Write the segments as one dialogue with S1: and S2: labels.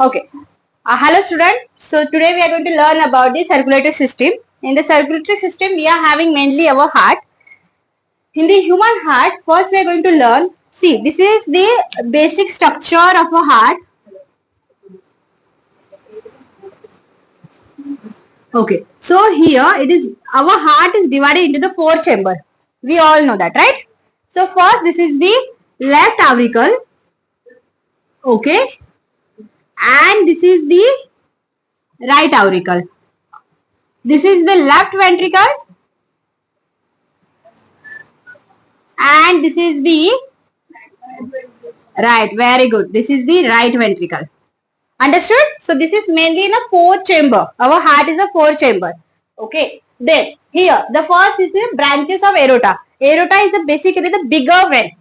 S1: Okay. Hello student. So today we are going to learn about the circulatory system. In the circulatory system we are having mainly our heart. In the human heart, first we are going to learn. See, this is the basic structure of a heart. Okay. So here it is, our heart is divided into the 4 chamber. We all know that, right? So first this is the left auricle. Okay. And this is the right auricle. This is the left ventricle. And this is the right. Very good. This is the right ventricle. Understood? So this is mainly in a 4 chamber. Our heart is a 4 chamber. Okay. Then here the first is the branches of aorta. Aorta is basically the bigger vein.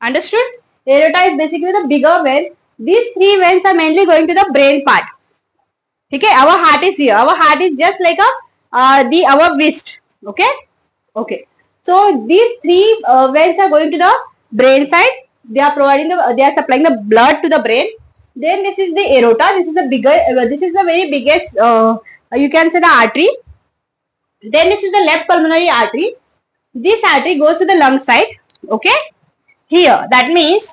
S1: Understood? Aorta is basically the bigger vein. These 3 veins are mainly going to the brain part. Okay. Our heart is here. Our heart is just like our wrist. Okay. Okay. So these 3 veins are going to the brain side. They are supplying the blood to the brain. Then this is the aorta. This is the bigger. This is the very biggest. You can say the artery. Then this is the left pulmonary artery. This artery goes to the lung side. Okay. Here, that means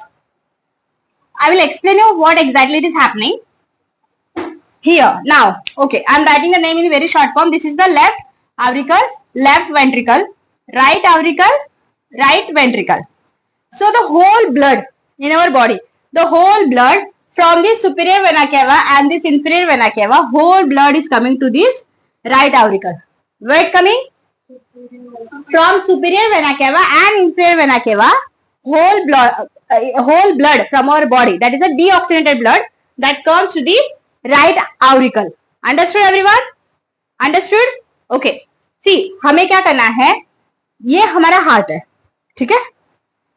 S1: I will explain you what exactly is happening. Here now. Okay, I am writing the name in very short form. This is the left auricle, left ventricle, right auricle, right ventricle. So the whole blood in our body, the whole blood from the superior vena cava and this inferior vena cava, whole blood is coming to this right auricle. Where it coming? From superior vena cava and inferior vena cava, whole blood from our body, that is a deoxygenated blood, that comes to the right auricle. Understood everyone? Understood? Okay. See, हमें क्या करना है? ये हमारा heart है, ठीक है?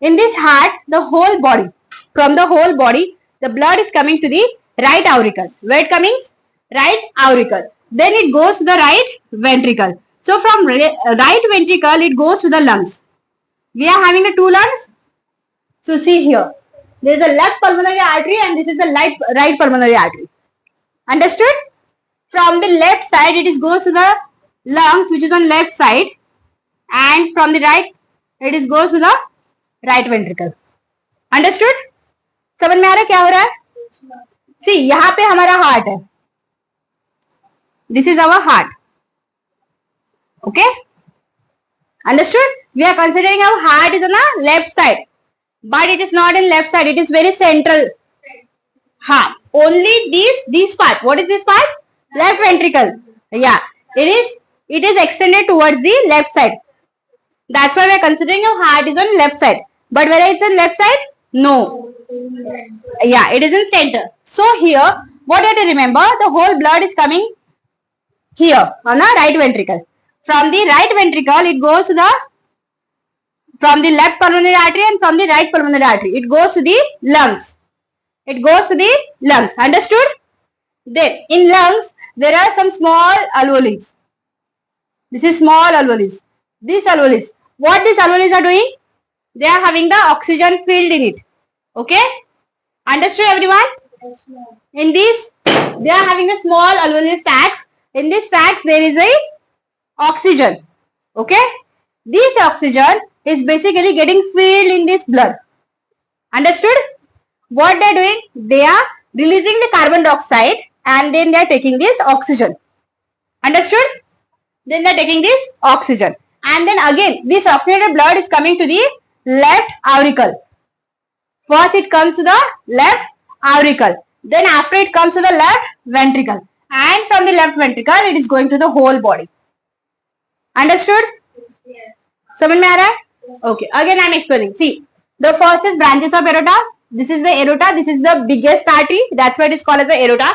S1: In this heart, the whole body, from the whole body, the blood is coming to the right auricle. Where it coming? Right auricle. Then it goes to the right ventricle. So from right ventricle, it goes to the lungs. We are having the 2 lungs. So see here, there is a left pulmonary artery and this is the right pulmonary artery. Understood? From the left side, it goes to the lungs, which is on left side, and from the right, it goes to the right ventricle. Understood? समझ में आ रहा है क्या हो रहा है? See, यहाँ पे हमारा heart है. This is our heart. Okay? Understood? We are considering our heart is on the left side, but it is not in left side. It is very central. Heart. Only this part. What is this part? Left ventricle. Yeah. It is extended towards the left side. That's why we are considering your heart is on left side. But whether it's on left side? No. Yeah, it is in center. So here, what you have to remember? The whole blood is coming here on the right ventricle. From the right ventricle, it goes to from the left pulmonary artery and from the right pulmonary artery, it goes to the lungs. It goes to the lungs. Understood? Then in lungs, there are some small alveoli. This is small alveoli. These alveoli. What these alveoli are doing? They are having the oxygen filled in it. Okay? Understood everyone? In this, they are having a small alveolar sacs. In this sacs, there is a oxygen. Okay? This oxygen is basically getting filled in this blood. Understood? What they are doing? They are releasing the carbon dioxide and then they are taking this oxygen. Understood? Then they are taking this oxygen. And then again, this oxygenated blood is coming to the left auricle. First it comes to the left auricle. Then after it comes to the left ventricle. And from the left ventricle, it is going to the whole body. Understood? Yes. समझ में आ रहा है? Okay. Again I am explaining. See, the first is branches of aorta. This is the aorta. This is the biggest artery. That's why it is called as the aorta.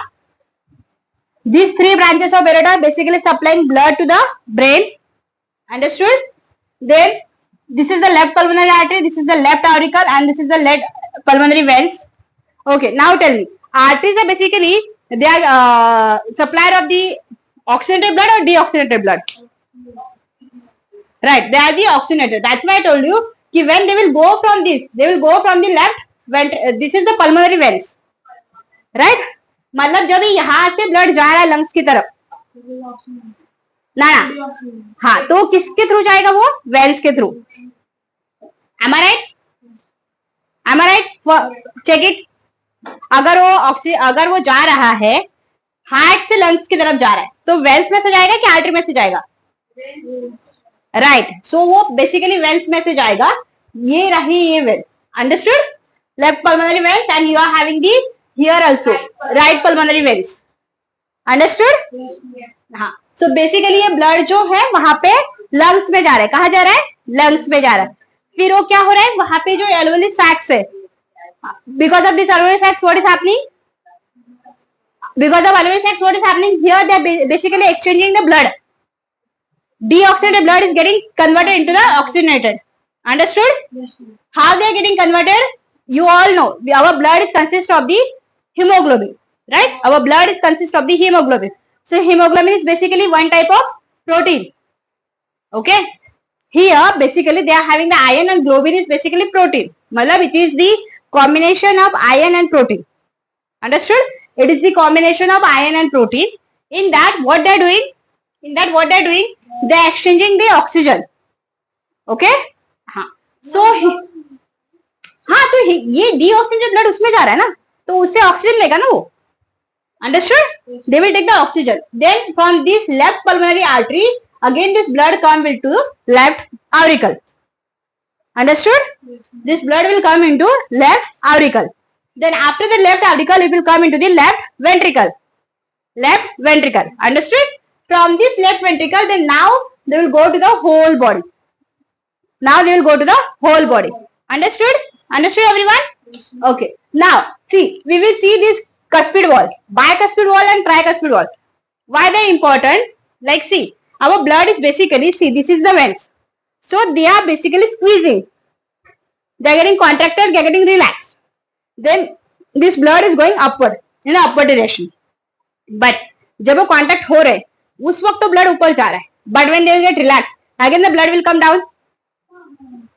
S1: These 3 branches of aorta basically supplying blood to the brain. Understood? Then this is the left pulmonary artery. This is the left auricle, and this is the left pulmonary veins. Okay. Now tell me, arteries are basically they are supplier of the oxygenated blood or deoxygenated blood. Right, they are the oxygenated. That's why I told you कि when they will go from this, they will go from the left ventricle. This is the pulmonary veins, right? मतलब जब यहाँ से blood जा रहा है lungs की तरफ, ना ना, हाँ, तो किसके थ्रू जाएगा वो? वेल्स के through. Am I right? Am I right? Check it. अगर वो जा रहा है हार्ट से लंग्स की तरफ जा रहा है, तो वेल्स में से जाएगा कि आर्टरी में से जाएगा? राइट, सो वो बेसिकली वेल्स में से जाएगा। ये रही ये vein, understood? Left pulmonary veins and you are having the here also right pulmonary veins, understood? हाँ, सो बेसिकली ये ब्लड जो है वहां पे लंग्स में जा रहा है। कहा जा रहा है? लंग्स में जा रहा है। फिर वो क्या हो रहा है, वहां पे जो एल्वेओली सैक्स है, because of this alveoli sacs what is happening? Because of alveolar sacs, what is happening here? They are basically exchanging the blood. Deoxygenated blood is getting converted into the oxygenated. Understood? Yes, how they are getting converted? You all know. Our blood is consist of the hemoglobin, right? Our blood is consist of the hemoglobin. So hemoglobin is basically one type of protein. Okay? Here basically they are having the iron and globin is basically protein. Matlab it is the combination of iron and protein. Understood? It is the combination of iron and protein. In that what they are doing? They are exchanging the oxygen. Okay? हाँ. So हाँ, तो ये deoxygenated blood उसमें जा रहा है ना, तो उससे ऑक्सीजन लेगा ना वो. Understood? They will take the oxygen. Then from this left pulmonary artery, again this blood come into left auricle. Understood? This blood will come into left auricle. Then after the left auricle, it will come into the left ventricle. Left ventricle. Understood? From this left ventricle, then now they will go to the whole body. Now they will go to the whole body. Understood? Understood everyone? Okay. Now, see, we will see this cuspid wall, bicuspid wall and tricuspid wall. Why they are important? Like, see, our blood is basically, see, this is the veins. So they are basically squeezing. They are getting contracted, they are getting relaxed. Then this blood is going upward in the upward direction. But जब वो contact हो रहे उस वक्त तो blood ऊपर जा रहा है, but when they will get relaxed, again the blood will come down,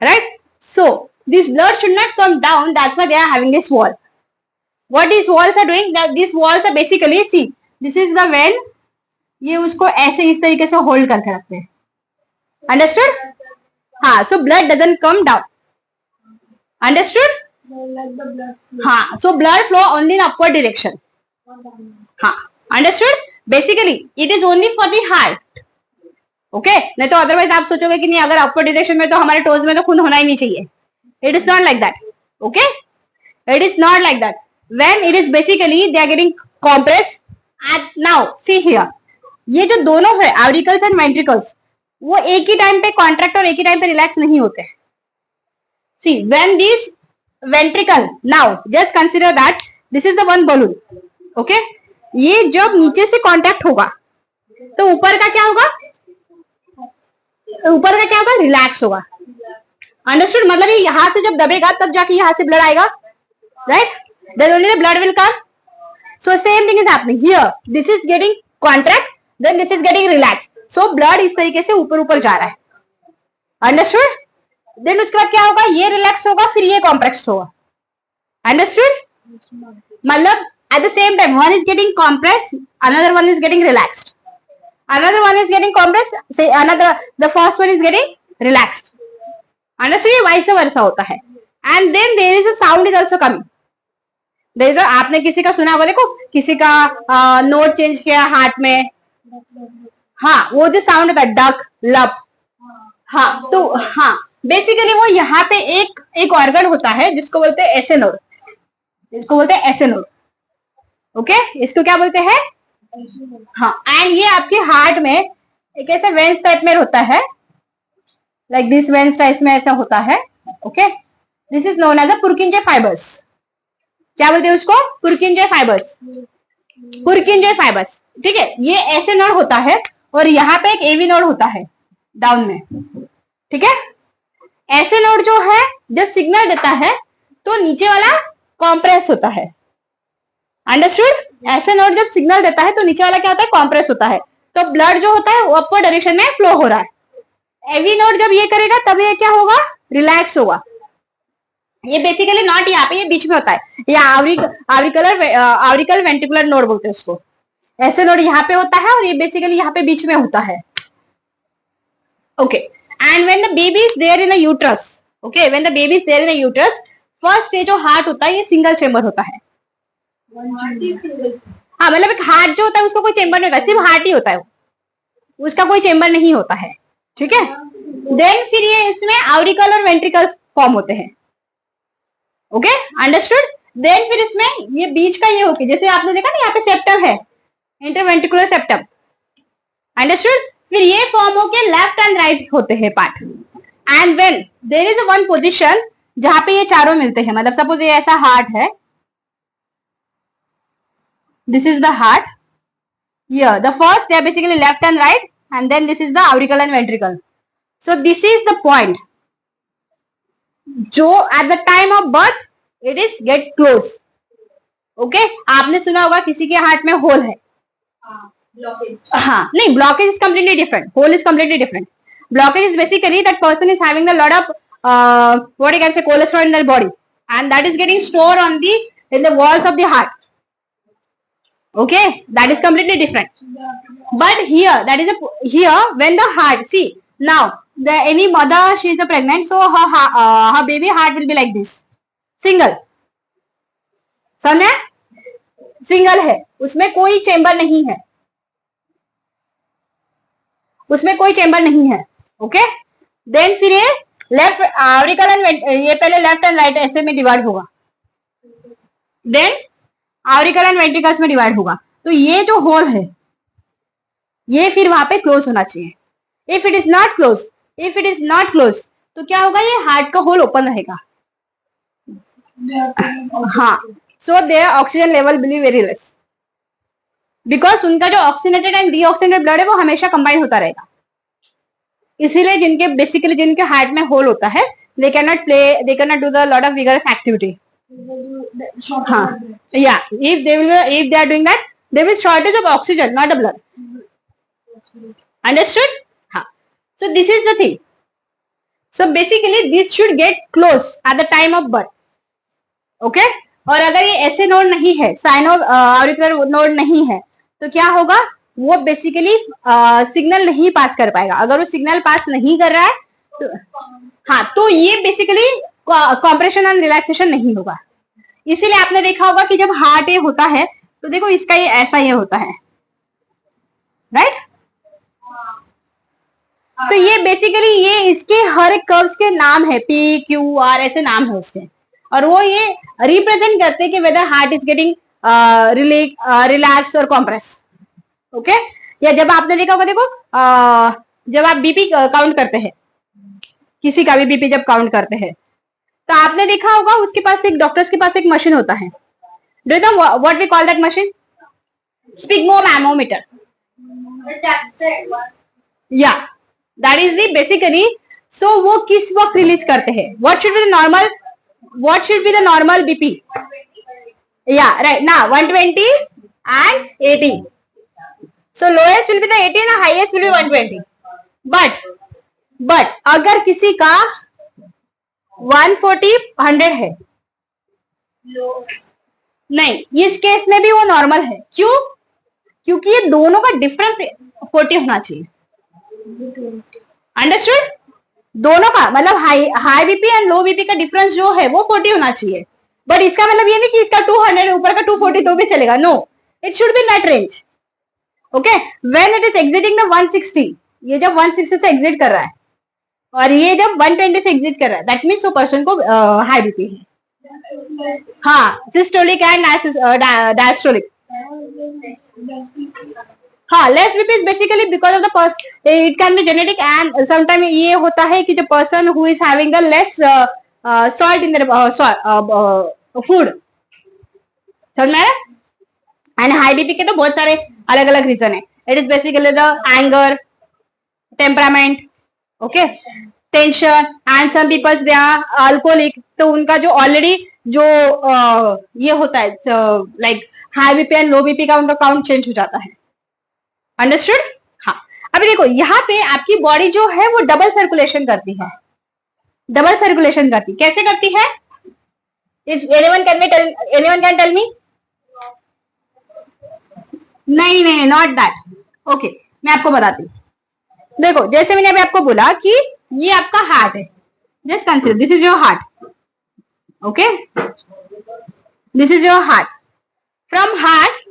S1: right? So this blood should not come down. That's why they are having this wall. What these walls are doing? That these walls are basically, see, this is the vein. ये उसको ऐसे इस तरीके से hold करके रखते हैं. Understood? हाँ, so blood doesn't come down. Understood? हाँ, so blood flow only in upward direction. हाँ, understood? Basically, it is only for the heart. Okay? नहीं तो otherwise आप सोचोगे कि नहीं, अगर upward direction में तो हमारे toes में तो खून होना ही नहीं चाहिए. It is not like that. Okay? It is not like that. When it is basically they are getting compressed. And now see here, ये जो दोनों है auricles and ventricles, वो एक ही टाइम पे कॉन्ट्रैक्ट और एक ही टाइम पे रिलैक्स नहीं होते. See, when these ventricle, now just consider that this is the one balloon. Okay? ये जब नीचे से कांटेक्ट होगा तो ऊपर का क्या होगा? रिलैक्स होगा. अंडरस्टूड? मतलब ये यहां से जब दबेगा तब जाके यहां से ब्लड आएगा, right? Then only the blood will come. So same thing is happening here. This is getting contract, then this is getting relax. So blood इस तरीके से ऊपर ऊपर जा रहा है. अंडरस्टूड? देन उसके बाद क्या होगा? ये रिलैक्स होगा, फिर ये कॉम्प्रेस्ड होगा. अंडरस्टूड? मतलब at the same time one is getting compressed, another one is getting relaxed, another one is getting compressed, say another, the first one is getting relaxed. Understood? vice versa होता है. And then there is a sound is also coming. there is a, आपने किसी का सुना होगा, देखो किसी का नोट चेंज किया हार्ट में, हाँ, वो जो साउंड होता है डक लप, हाँ, तो हाँ बेसिकली वो यहाँ पे एक ऑर्गन होता है जिसको बोलते हैं एसे नोड. इसको बोलते हैं एसे नोड. ओके, इसको क्या बोलते हैं? हाँ. एंड ये आपके हार्ट में एक ऐसा वेन्स टाइप में होता है, लाइक दिस वेन्स टाइप में ऐसा होता है. Okay, this is known as a Purkinje fibres. क्या बोलते हैं उसको? Purkinje fibres. Purkinje fibres. ठीक है, ये ऐसे नोड होता है और यहाँ पे एक एवी नोड होता है डाउन में. ठीक है, ऐसे नोड जो है जब सिग्नल देता है तो नीचे वाला कॉम्प्रेस होता है. अंडरस्टूड? ऐसे नोड जब सिग्नल देता है तो नीचे वाला क्या होता है? कॉम्प्रेस होता है. तो ब्लड जो होता है वो अपर डायरेक्शन में फ्लो हो रहा है. एवी नोड जब ये करेगा तब ये क्या होगा? रिलैक्स होगा. ये बेसिकली नॉट यहाँ पे, ये बीच में होता है, या आव्रिकल वेंट्रिकुलर नोड बोलते हैं उसको। ऐसे नोड यहाँ पे होता है और ये बेसिकली यहाँ पे बीच में होता है। Okay, and when the baby is there in a uterus, okay, when the baby is there in a uterus, first ये जो हार्ट होता है ये सिंगल चेंबर होता है। हाँ, मतलब एक हार्ट जो होता है उसको कोई चेंबर नहीं होता, सिर्फ हार्ट ही होता है, उसका कोई चेंबर नहीं होता है, ठीक है। देन फिर ये इसमें आव्रिकल और वेंट्रिकल फॉर्म होते हैं। Okay, understood. देन फिर इसमें ये बीच का ये होके, जैसे आपने देखा ना यहाँ पे सेप्टम है, इंटरवेंट्रिकुलर सेप्टम, अंडरस्टूड। फिर ये फॉर्म होके लेफ्ट एंड राइट होते हैं part. And when there is one position जहां पे ये चारों मिलते हैं, मतलब सपोज ये ऐसा हार्ट है, this is the heart, here the first they are basically left and right, and then this is the auricle and ventricle. So this is the point जो at the time of birth it is get close. Okay, आपने सुना होगा किसी के heart में whole है, हाँ, नहीं, blockage is completely different, hole is completely different. Blockage is basically that person is having a lot of what you can say cholesterol in their body, and that is getting stored on the in the walls of the heart. Okay, that is completely different. But here, that is here when the heart, see now the any mother, she is pregnant, so her baby heart will be like this, single. समझे, single है, उसमें कोई chamber नहीं है, उसमें कोई chamber नहीं है। ओके, देन फिर ये लेफ्ट आव्रिकल एंड, ये पहले लेफ्ट एंड राइट ऐसे में डिवाइड होगा, देन आव्रिकल एंड वेंट्रिकल्स में डिवाइड होगा। तो ये जो होल है ये फिर वहां पे क्लोज होना चाहिए। If it is not close, if it is not close तो क्या होगा, ये हार्ट का होल ओपन रहेगा। हाँ, so there oxygen level will be very less, because उनका जो ऑक्सीनेटेड एंड डीऑक्सीनेटेड ब्लड है वो हमेशा कंबाइन होता रहेगा। इसीलिए जिनके बेसिकली जिनके हार्ट में होल होता है, they can not play, they can not do the lot of vigorous activity. हाँ, yeah, if they are doing that, there is shortage of oxygen, not the blood. Understood? हाँ, so this is the thing. So basically this should get close at the time of birth. Okay? और अगर ये ऐसे node नहीं है, sino auricular node नहीं है, तो क्या होगा, वो बेसिकली सिग्नल नहीं पास कर पाएगा। अगर वो सिग्नल पास नहीं कर रहा है तो हाँ, तो ये बेसिकली कॉम्प्रेशन एंड रिलैक्सेशन नहीं होगा। इसीलिए आपने देखा होगा कि जब हार्ट ये होता है तो देखो इसका ये ऐसा ये होता है, राइट। तो ये बेसिकली ये इसके हर एक कर्व्स के नाम है, पी क्यू आर ऐसे नाम है उसके, और वो ये रिप्रेजेंट करते हैं कि whether heart is getting relax और कॉम्प्रेस। ओके, या जब आपने देखा होगा, देखो जब आप बीपी काउंट करते हैं, किसी का भी बीपी जब काउंट करते हैं तो आपने देखा होगा उसके पास एक, डॉक्टर्स के पास एक मशीन होता है, do you know what we call that machine? Sphygmomanometer. Yeah that is the basically, so वो किस वक्त रिलीज करते हैं, what should be the normal BP? Yeah right, ना 120 and 80, so lowest will be the 80 and highest will be 120। But अगर किसी का 140 100 है, नहीं, इस केस में भी वो नॉर्मल है। क्यों? क्योंकि ये दोनों का डिफरेंस 40 होना चाहिए। अंडरस्टूड? दोनों का मतलब high BP and low BP का डिफरेंस जो है वो 40 होना चाहिए। बट इसका मतलब ये नहीं कि इसका 200 ऊपर का 240 तो भी चलेगा, no, it should be that range. Okay, when it is exiting the 160, ये जब 160 से एग्जिट कर रहा है और ये जब 120 से एग्जिट कर रहा है, दैट मीन्स वो पर्सन को हाई बीपी है। हाँ, सिस्टोलिक एंड डायस्टोलिक। हाँ, less BP is basically because of the person, it can be genetic and sometime ये होता है कि जो person who is having the less salt in their food, समझ में? एंड हाई बीपी के तो बहुत सारे अलग अलग रीजन है। It is basically the anger, temperament, okay, tension, and some peoples they are alcoholic, तो उनका जो ऑलरेडी जो ये होता है like high BP and low BP का उनका काउंट चेंज हो जाता है। अंडरस्टूड? हाँ, अभी देखो यहाँ पे आपकी बॉडी जो है वो डबल सर्कुलेशन करती है। डबल सर्कुलेशन करती, कैसे करती है? If anyone can tell me? नहीं नहीं, नॉट दैट. ओके, मैं आपको बताती हूँ. देखो, जैसे मैंने अभी आपको बोला कि ये आपका हार्ट है. Just consider this is your heart. Okay, this is your heart. From heart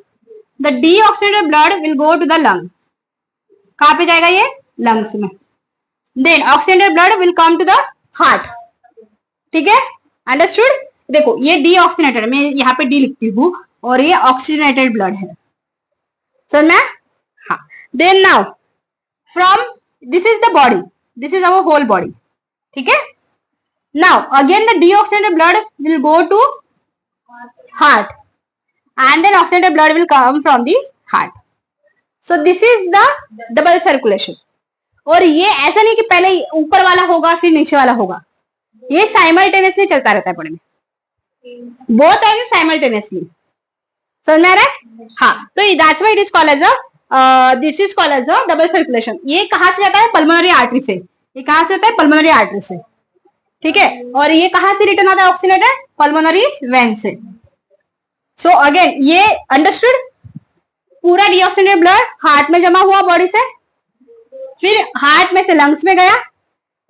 S1: the deoxidated blood will go to the lung. कहां पे जाएगा ये? लंग्स में. Then oxidated blood will come to the heart. ठीक है, understood. देखो, ये deoxygenated, मैं यहाँ पे डी लिखती हूँ, और ये ऑक्सीजनेटेड ब्लड है. समझ में? हाँ. Then now from this is the body, this is our whole body. ठीक है. Now again the deoxygenated blood will go to heart and then oxygenated blood will come from the heart. So this is the double circulation. और ये ऐसा नहीं कि पहले ऊपर वाला होगा फिर नीचे वाला होगा, ये साइमल्टेनियसली चलता रहता है बॉडी में. Both are simultaneously. समझ में आ रहा है? हाँ. तो that's why it is called as this is called as double circulation. ये कहां से जाता है? पल्मोनरी आर्टरी से. ये कहां से जाता है? पल्मोनरी आर्टरी से. ठीक है. और ये कहां से रिटर्न आता है ऑक्सीजनेटेड? पल्मोनरी वेन से. सो अगेन ये अंडरस्टूड. पूरा डीऑक्सीजनेटेड ब्लड हार्ट में जमा हुआ बॉडी से, फिर हार्ट में से लंग्स में गया,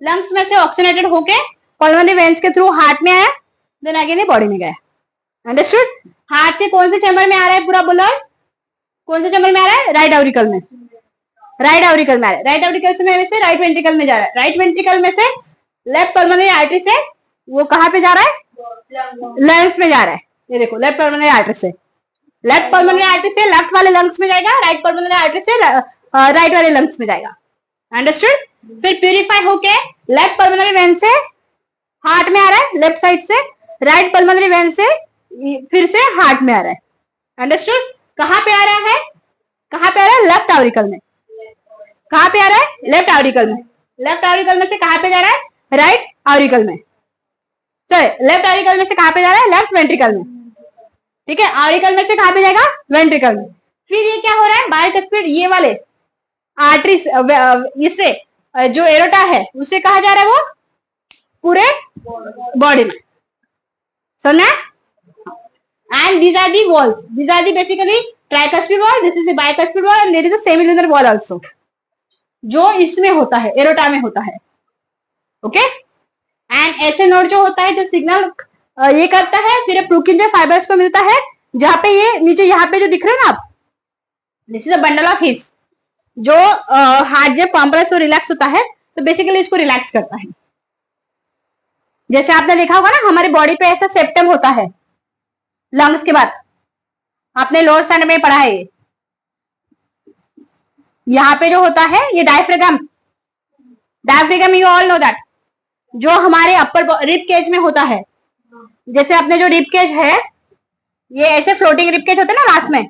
S1: लंग्स में से ऑक्सीजनेटेड होके पल्मोनरी वेन्स के थ्रू हार्ट में आया, देन अगेन ये बॉडी में गया. अंडरस्टूड. हार्ट के कौन से चैम्बर में आ रहा है पूरा ब्लड? कौन से चैम्बर में आ रहा है? राइट ऑरिकल में. राइट ऑरिकल में आ रहा है. राइट ऑरिकल से राइट वेंट्रिकल में जा रहा है. राइट वेंट्रिकल में से लेफ्ट पल्मोनरी आर्टरी से वो कहां पे जा रहा है? लंग्स में जा रहा है. ये देखो, लेफ्ट पल्मोनरी आर्टरी से, लेफ्ट पल्मोनरी आर्टरी से लेफ्ट वाले लंग्स में जाएगा, राइट पल्मोनरी आर्टरी से राइट वाले लंग्स में जाएगा. अंडरस्टूड. फिर प्यूरिफाई होके लेफ्ट पल्मोनरी वेन से हार्ट में आ रहा है, लेफ्ट साइड से, राइट पल्मोनरी वेन से फिर से हार्ट में आ रहा है. अंडरस्टूड. कहां पे आ रहा है? कहां पे आ रहा है? लेफ्ट ऑरिकल में. कहां पे आ रहा है? लेफ्ट ऑरिकल में. लेफ्ट ऑरिकल में से कहां पे जा रहा है? राइट ऑरिकल में. सॉरी, लेफ्ट ऑरिकल में से कहां पे जा रहा है? लेफ्ट वेंट्रिकल में. ठीक है. ऑरिकल में से कहां पे जाएगा? वेंट्रिकल में. फिर ये क्या हो रहा है? बाइकस्पिड ये वाले आर्टरी इससे जो एरोटा है उससे कहा जा रहा है? वो पूरे बॉडी में. समझना? And these are the valves. These are the basically tricuspid valve, this is the bicuspid valve, and there is a semilunar valve also, जो इसमें होता है, एरोटा में होता है. ओके. एंड ऐसे नोड जो होता है जो सिग्नल ये करता है, फिर प्रोकिंजर फाइबर्स को मिलता है, जहां पे ये नीचे यहाँ पे जो दिख रहे हैं ना आप, this is a bundle of his. जो हार्ट जब कॉम्प्रेस और रिलैक्स होता है तो बेसिकली इसको रिलैक्स करता है. जैसे आपने देखा होगा ना, हमारी बॉडी पे ऐसा सेप्टम होता है लंग्स के बाद, आपने लोअर स्टैंडर्ड में पढ़ा है. ये यहाँ पे जो होता है ये diaphragm. Diaphragm you all know that, जो हमारे अपर रिब केज में होता है. जैसे अपने जो रिब केज है, ये ऐसे फ्लोटिंग रिब केज होता है ना, लास्ट में,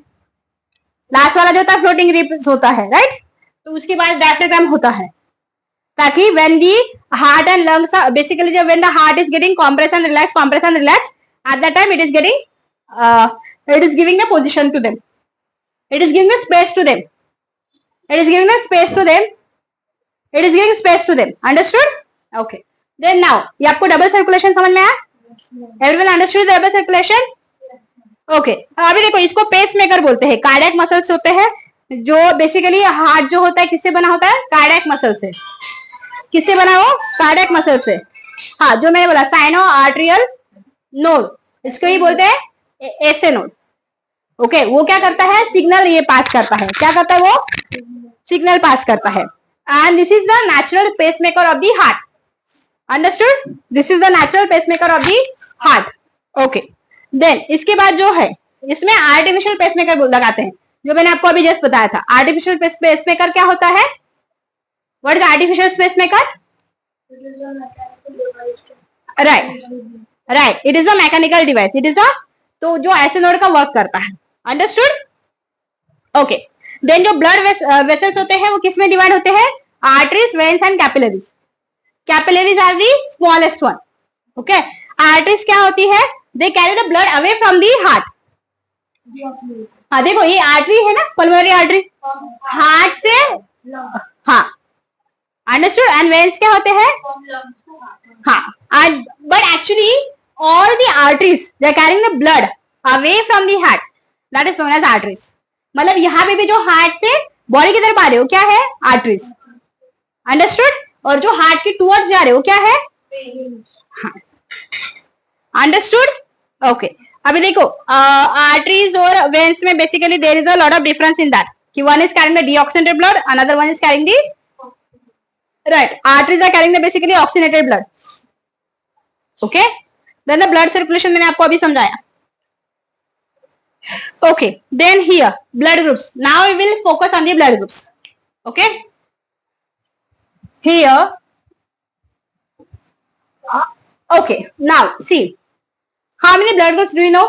S1: लास्ट वाला जो होता है फ्लोटिंग रिब होता है, राइट. तो उसके बाद डायफ्रागम होता है, ताकि when the heart and lungs basically जब when the heart is getting compress and relax at that time it is giving the position to them, it is giving the space to them, it is giving the space to them, it is giving space to them. Understood? Okay. Then now ये आपको double circulation समझ में आया? Everyone understood double circulation? Okay. अभी देखो, इसको pace maker बोलते हैं. कार्डियक मसल्स होते हैं, जो बेसिकली हार्ट जो होता है किससे बना होता है? कार्डियक मसल से. किससे बना हो? कार्डियक मसल से. हाँ, जो मैंने बोला साइनो आर्टरियल नोड, इसको ही बोलते हैं ऐसे नोड. ओके. वो क्या करता है? सिग्नल ये पास करता है. क्या करता है वो? सिग्नल पास करता है. And this is the natural pacemaker of the heart. Understood? This is the natural pacemaker of the heart. Okay. Then इसके बाद जो है, इसमें आर्टिफिशियल पेसमेकर लगाते हैं, जो मैंने आपको अभी जस्ट बताया था. आर्टिफिशियल पेसमेकर क्या होता है? What is artificial pacemaker? Right, right. It is a mechanical device. It is a, तो जो ऐसे नोड का वर्क करता है. अंडरस्टूड? ओके. देन जो ब्लड वेसल्स होते हैं वो किस में डिवाइड होते हैं? Arteries, veins and capillaries. Capillaries are the smallest one. Okay. Arteries क्या होती है? They carry the blood away from the heart. हाँ देखो, ये आर्टरी है ना, पल्मोनरी आर्टरी, हार्ट से, हाँ, अंडरस्टूड. एंड वेन्स क्या होते हैं? हाँ. But actually all the arteries they are carrying the blood away from the heart, that is known as arteries. मतलब यहाँ पे भी जो हार्ट से बॉडी की तरफ आ रहे हो क्या है, आर्टरीज. अंडरस्टूड. और जो हार्ट के टूवर्ड्स जा रहे हो क्या है, अंडरस्टूड. ओके. अभी देखो आर्टरीज और वेन्स में basically there is a lot of difference in that कि one is carrying the deoxygenated blood, another one is carrying the, right. Arteries are carrying the basically oxinated blood. Okay. Then the blood circulation मैंने आपको अभी समझाया. Okay, then here blood groups. Now we will focus on the blood groups. Okay. Here. Okay. Now see. How many blood groups do you know?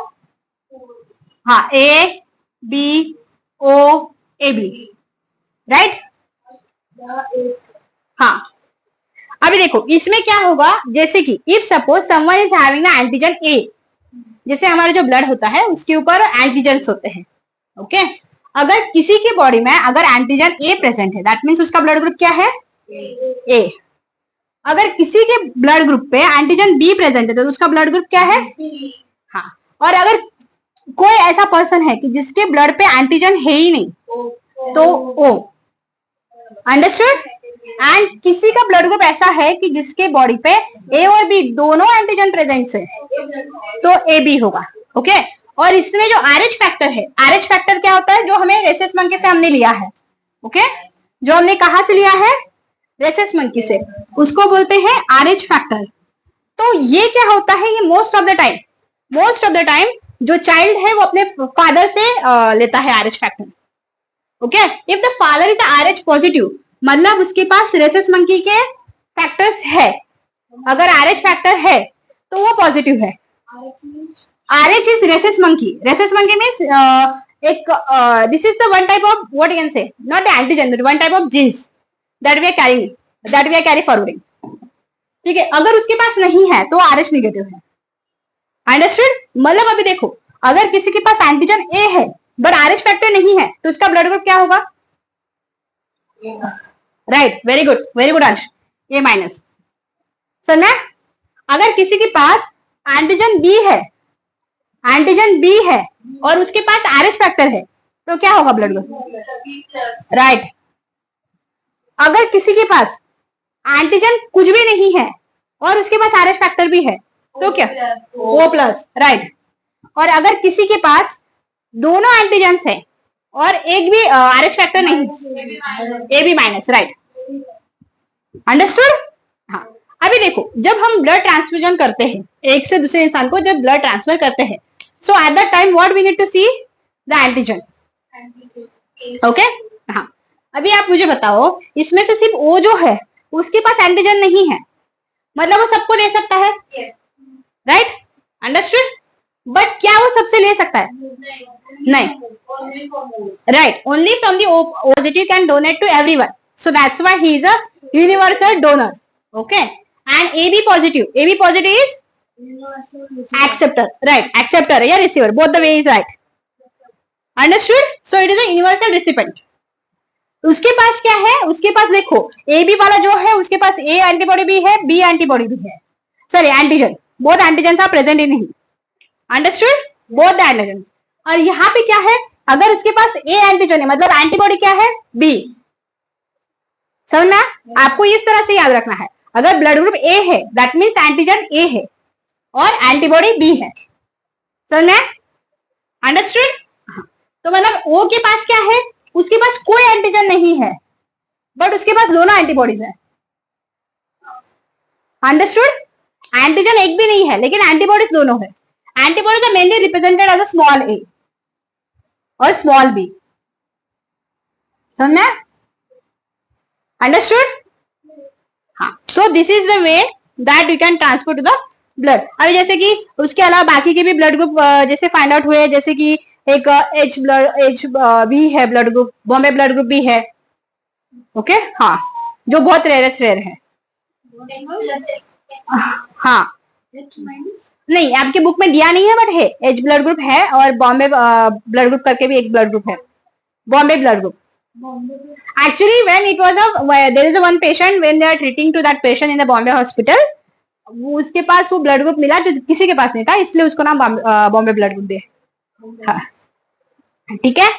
S1: हाँ, A, B, O, AB. Right? हाँ. अभी देखो इसमें क्या होगा, जैसे कि if suppose someone is having the antigen A, जैसे हमारा जो ब्लड होता है उसके ऊपर एंटीजेंस होते हैं. ओके. अगर किसी की बॉडी में अगर एंटीजन ए प्रेजेंट है दैट मीन्स उसका ब्लड ग्रुप क्या है, ए. अगर किसी के ब्लड ग्रुप पे एंटीजन बी प्रेजेंट है तो उसका ब्लड ग्रुप क्या है, हाँ. और अगर कोई ऐसा पर्सन है कि जिसके ब्लड पे एंटीजन है ही नहीं तो ओ. अंडरस्टूड. एंड किसी का ब्लड ग्रुप ऐसा है कि जिसके बॉडी पे ए और बी दोनों एंटीजन प्रेजेंट है तो ए बी होगा. ओके. और इसमें जो आरएच फैक्टर है, आरएच फैक्टर क्या होता है, जो हमें रेसेस मंकी से हमने लिया है. ओके. जो हमने कहां से लिया है, रेसेस मंकी से, उसको बोलते हैं आरएच फैक्टर. तो ये क्या होता है, ये मोस्ट ऑफ द टाइम जो चाइल्ड है वो अपने फादर से लेता है RH factor. Okay. If the father is RH positive मतलब उसके पास रेसेस मंकी के फैक्टर्स है. अगर आरएच फैक्टर है तो वो पॉजिटिव है. RH is rhesus monkey. Rhesus monkey means this is the one type of, what you can say, not the antigen, but one type of genes that we are carry forwarding. ठीक है. अगर उसके पास नहीं है तो RH negative है. Understood. मतलब अभी देखो अगर किसी के पास एंटीजन A है बट RH फैक्टर नहीं है तो उसका ब्लड ग्रुप क्या होगा, राइट. वेरी गुड अंश. A minus. सुनना. अगर किसी के पास एंटीजन बी है और उसके पास आरएच फैक्टर है तो क्या होगा ब्लड ग्रुप, राइट. अगर किसी के पास एंटीजन कुछ भी नहीं है और उसके पास आरएच फैक्टर भी है तो क्या, O प्लस, राइट. और अगर किसी के पास दोनों एंटीजन है और एक भी आरएच फैक्टर नहीं, A B minus, right. Understood. हाँ. अभी देखो जब हम ब्लड ट्रांसफ्यूजन करते हैं एक से दूसरे इंसान को, जब ब्लड ट्रांसफर करते हैं, so at that time what we need to see the antigen. Okay. हाँ. अभी आप मुझे बताओ इसमें से सिर्फ ओ जो है उसके पास एंटीजन नहीं है मतलब वो सबको ले सकता है, राइट. अंडरस्टूड. बट क्या वो सबसे ले सकता है, नहीं, right. Only from the O positive can donate to everyone, so that's why he is a universal donor. Okay. And AB positive is acceptor, right. Acceptor या receiver, both the way is right. Understood. So it is a universal recipient. उसके पास क्या है, उसके पास देखो AB वाला जो है उसके पास A एंटीबॉडी भी है, B एंटीबॉडी भी है, sorry antigen, both antigens are present in him. Understood. Both the antigens. और यहाँ पे क्या है, अगर उसके पास A एंटीजन है मतलब एंटीबॉडी क्या है, B. समझना. आपको इस तरह से याद रखना है. अगर ब्लड ग्रुप ए है दैट मीन्स एंटीजन ए है और एंटीबॉडी बी है. समझना. अंडरस्टूड. तो मतलब ओ के पास क्या है, उसके पास कोई एंटीजन नहीं है बट उसके पास दोनों एंटीबॉडीज है. अंडरस्टूड. एंटीजन एक भी नहीं है लेकिन एंटीबॉडीज दोनों है. Antibodies are mainly represented as a small a और स्मॉल बी. समझना. अंडरस्टूड. हाँ. So this is the way that you can transfer to the blood. अभी जैसे कि उसके अलावा बाकी के भी ब्लड ग्रुप जैसे फाइंड आउट हुए, जैसे कि एक एच भी है blood group, Bombay blood group भी है. ओके. हाँ. जो बहुत रेयरेस्ट रेयर है. हाँ. नहीं आपके बुक में दिया नहीं है बट है, एच ब्लड ग्रुप है और बॉम्बे ब्लड ग्रुप करके भी एक ब्लड ग्रुप है, Bombay blood group. Actually, when it was there is a one patient when they are treating to that patient in the Bombay hospital, उसके पास वो ब्लड ग्रुप मिला जो किसी के पास नहीं था, इसलिए उसको नाम बॉम्बे ब्लड ग्रुप दिया। हाँ, ठीक है,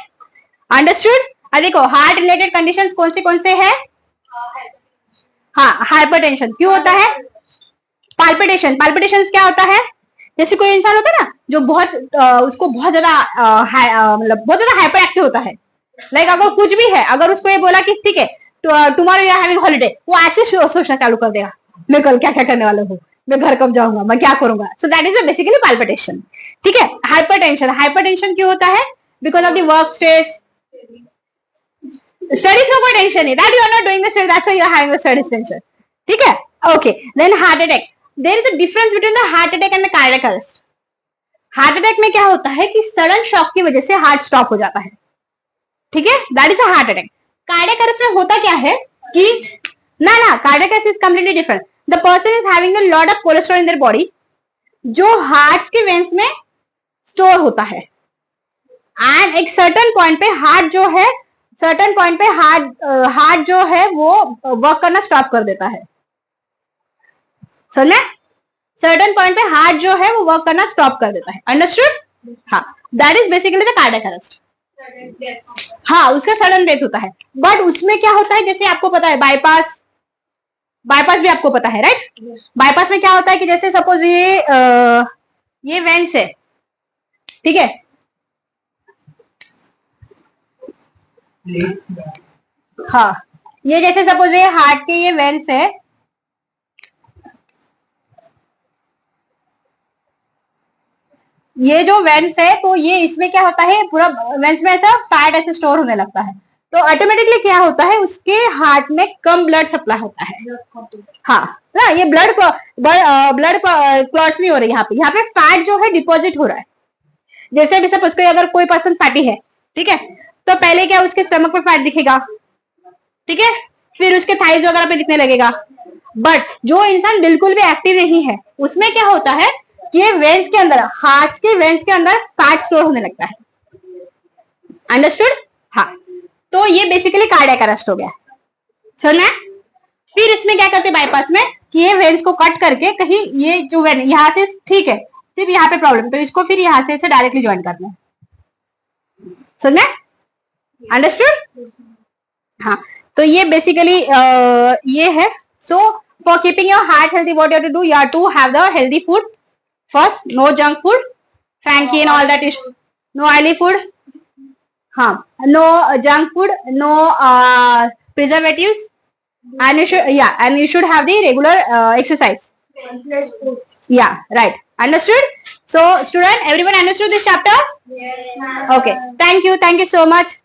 S1: अंडरस्टूड। अब देखो हार्ट रिलेटेड कंडीशंस कौन से हैं? हाँ, हाइपरटेंशन क्यों होता है? पाल्पिटेशन, पाल्पिटेशन क्या होता है? जैसे कोई इंसान होता है ना जो बहुत उसको बहुत ज्यादा मतलब बहुत ज्यादा हाइपर एक्टिव होता है, लाइक अगर कुछ भी है, अगर उसको ये बोला कि ठीक है tomorrow you are having holiday, वो ऐसे सोचना चालू कर देगा, मैं कल क्या क्या करने वाला हूँ, मैं घर कब जाऊंगा, मैं क्या करूंगा। So that is basically palpitation. ठीक है, हाइपरटेंशन, हाइपरटेंशन क्यों होता है? Because of the work stress, studies का कोई टेंशन नहीं, that you are not doing the study, that's why you are having the studies tension. ठीक है, okay. Then heart attack, there is a difference between the heart attack and the cardiac arrest. Heart attack में क्या होता है कि sudden shock की वजह से हार्ट स्टॉप हो जाता है, ठीक है, that is a heart attack. Cardiac arrest में होता क्या है कि ना cardiac arrest is completely different. The person is having a lot of cholesterol in their body जो हार्ट के वेन्स में स्टोर होता है, एंड एक सर्टेन पॉइंट पे हार्ट जो है, सर्टेन पॉइंट पे हार्ट जो है वो वर्क करना स्टॉप कर देता है, समझे? सर्टेन पॉइंट पे हार्ट जो है वो वर्क करना स्टॉप कर देता है, अंडरस्टूड? हाँ, that is basically the cardiac arrest. हाँ, उसका सडन डेथ होता है, बट उसमें क्या होता है, जैसे आपको पता है बाईपास, बाईपास भी आपको पता है राइट? बाईपास में क्या होता है कि जैसे सपोज ये वेंस है, ठीक है, हाँ, ये जैसे सपोज ये हार्ट के ये वेंस है, ये जो वेंस है तो ये इसमें क्या होता है, पूरा वेंस में ऐसा फैट ऐसे स्टोर होने लगता है, तो ऑटोमेटिकली क्या होता है उसके हार्ट में कम ब्लड सप्लाई होता है। हाँ ना, ये ब्लड क्लॉट्स नहीं हो रहे, यहाँ पे फैट जो है डिपॉजिट हो रहा है। जैसे अभी सपोज कोई अगर कोई पर्सन फैटी है, ठीक है, तो पहले क्या उसके स्टमक पे फैट दिखेगा, ठीक है, फिर उसके थाइज वगैरह पे दिखने लगेगा। बट जो इंसान बिल्कुल भी एक्टिव नहीं है उसमें क्या होता है कि वेंस के अंदर, हार्ट के वेंस के अंदर फैट स्टोर होने लगता है, अंडरस्टूड? हाँ, तो ये बेसिकली कार्डियक अरेस्ट हो गया, समझ? फिर इसमें क्या करते बाईपास में कि ये वेंस को कट करके कहीं ये जो वेन यहाँ से ठीक है, सिर्फ यहाँ पे प्रॉब्लम, तो इसको फिर यहाँ से डायरेक्टली ज्वाइन करना है, समझ? अंडरस्टूड? हाँ, तो ये बेसिकली ये है। So for keeping your heart healthy what you have to do, you have to have the healthy food first, no junk food, frankie and all that is, no oily food, हाँ, no junk food, no preservatives, and you should have the regular exercise. Yeah, right, understood? So student, everyone understood this chapter? Yes, okay, thank you so much.